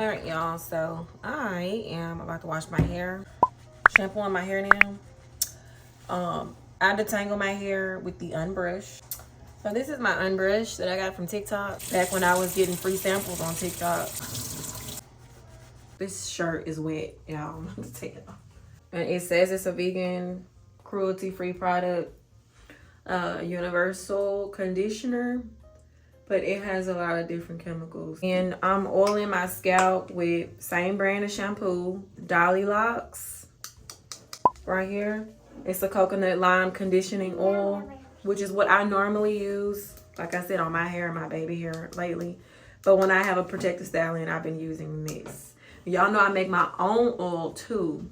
All right, y'all, so I am about to wash my hair, shampoo on my hair now. I detangle my hair with the unbrush. So this is my unbrush that I got from TikTok back when I was getting free samples on TikTok. This shirt is wet, y'all. I'm gonna take it off. And it says it's a vegan, cruelty-free product, universal conditioner, but it has a lot of different chemicals. And I'm oiling my scalp with same brand of shampoo, Dollylocks, right here. It's a coconut lime conditioning oil, which is what I normally use, like I said, on my hair and my baby hair lately. But when I have a protective styling, I've been using this. Y'all know I make my own oil too.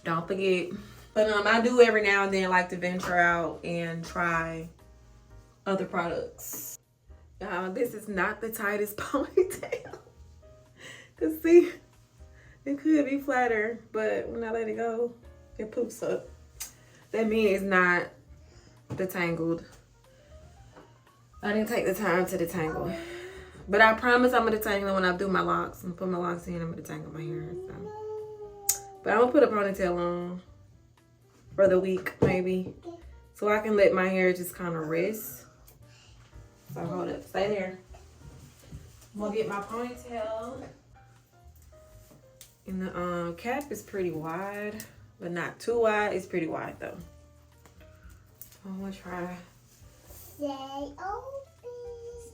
Don't forget. But I do every now and then like to venture out and try other products. This is not the tightest ponytail. Cause see, it could be flatter, but when I let it go, it poops up. That means it's not detangled. I didn't take the time to detangle. But I promise I'm gonna detangle it when I do my locks. I'm gonna put my locks in, I'm gonna detangle my hair. So. But I'm gonna put a ponytail on for the week, maybe. So I can let my hair just kind of rest. So hold up, stay there. I'm gonna get my ponytail. And the cap is pretty wide, but not too wide. It's pretty wide though. I'm gonna try.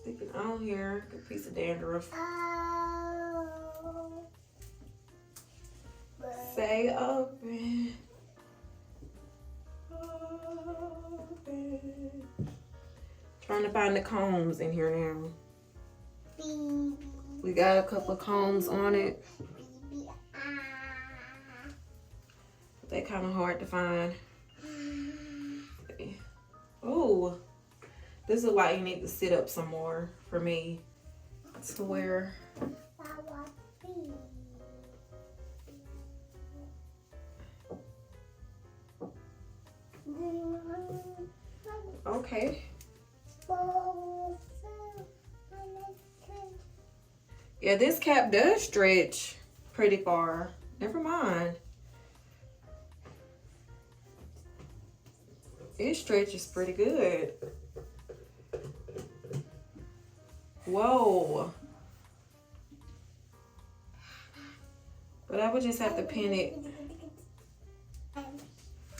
Stick it on here. Good piece of dandruff. Say open. Open. Trying to find the combs in here now. We got a couple of combs on it. They're kind of hard to find. Oh, this is why you need to sit up some more for me to wear. Okay. Yeah, this cap does stretch pretty far. Never mind. It stretches pretty good. Whoa. But I would just have to pin it.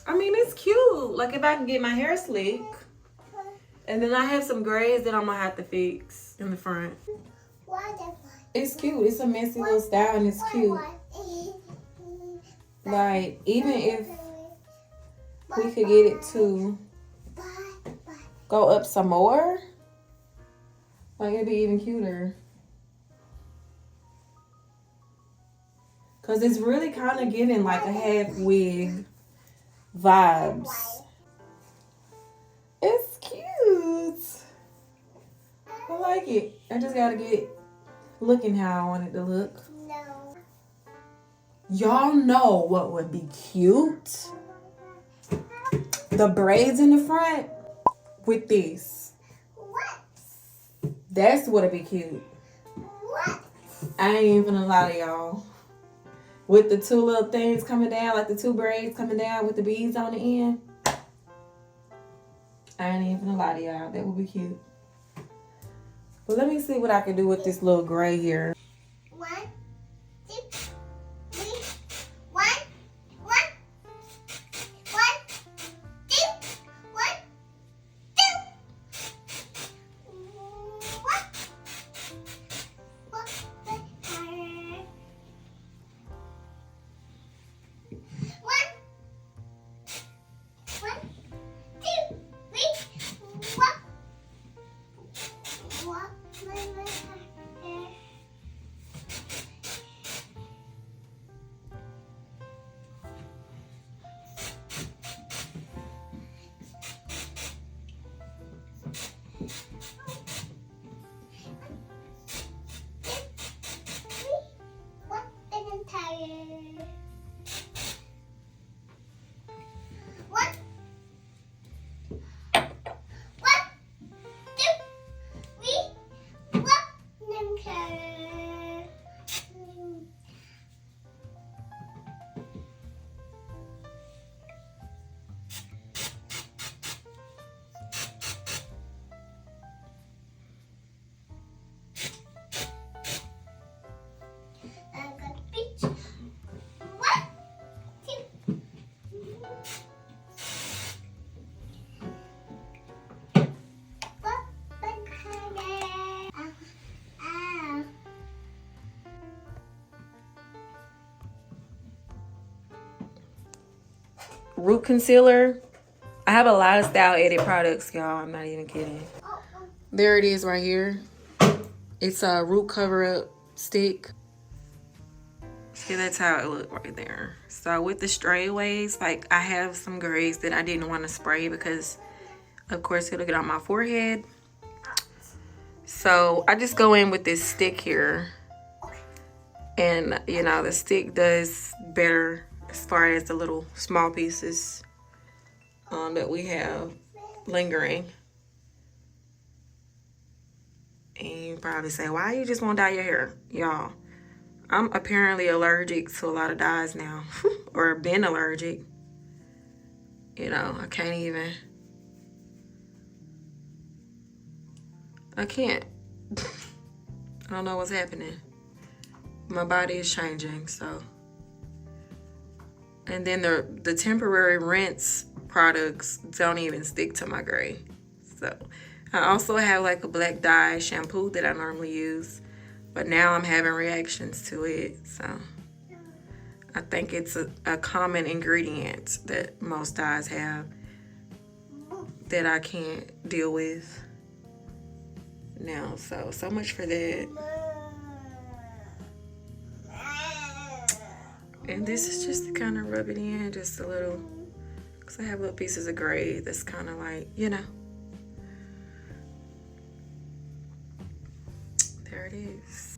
I mean, it's cute. Like if I can get my hair slick. And then I have some grays that I'm gonna have to fix in the front. It's cute. It's a messy little style and it's cute. Like, even if we could get it to go up some more, like it'd be even cuter. Cause it's really kind of giving like a half wig vibes. It's cute. I like it. I just gotta get looking how I want it to look. No. Y'all know what would be cute? The braids in the front with this. What? That's what'd be cute. What? I ain't even gonna lie to y'all. With the two little things coming down, like the two braids coming down with the beads on the end. I ain't even gonna lie to y'all. That would be cute. But let me see what I can do with this little gray here. 1, 2, 3, 1, 1, 1, 2, 1, 2. root concealer. I have a lot of Style Edit products, y'all. I'm not even kidding. There it is right here. It's a root cover-up stick. See, that's how it looked right there. So with the straightaways, like I have some grays that I didn't want to spray because, of course, it'll get on my forehead. So I just go in with this stick here. And, you know, the stick does better as far as the little small pieces that we have lingering. And you probably say, why you just won't dye your hair? Y'all, I'm apparently allergic to a lot of dyes now. Or been allergic. You know, I can't even. I can't. I don't know what's happening. My body is changing, so. And then the temporary rinse products don't even stick to my gray. So I also have like a black dye shampoo that I normally use, but now I'm having reactions to it. So I think it's a common ingredient that most dyes have that I can't deal with now. So much for that. And this is just to kind of rub it in just a little, because I have little pieces of gray that's kind of like, you know. There it is.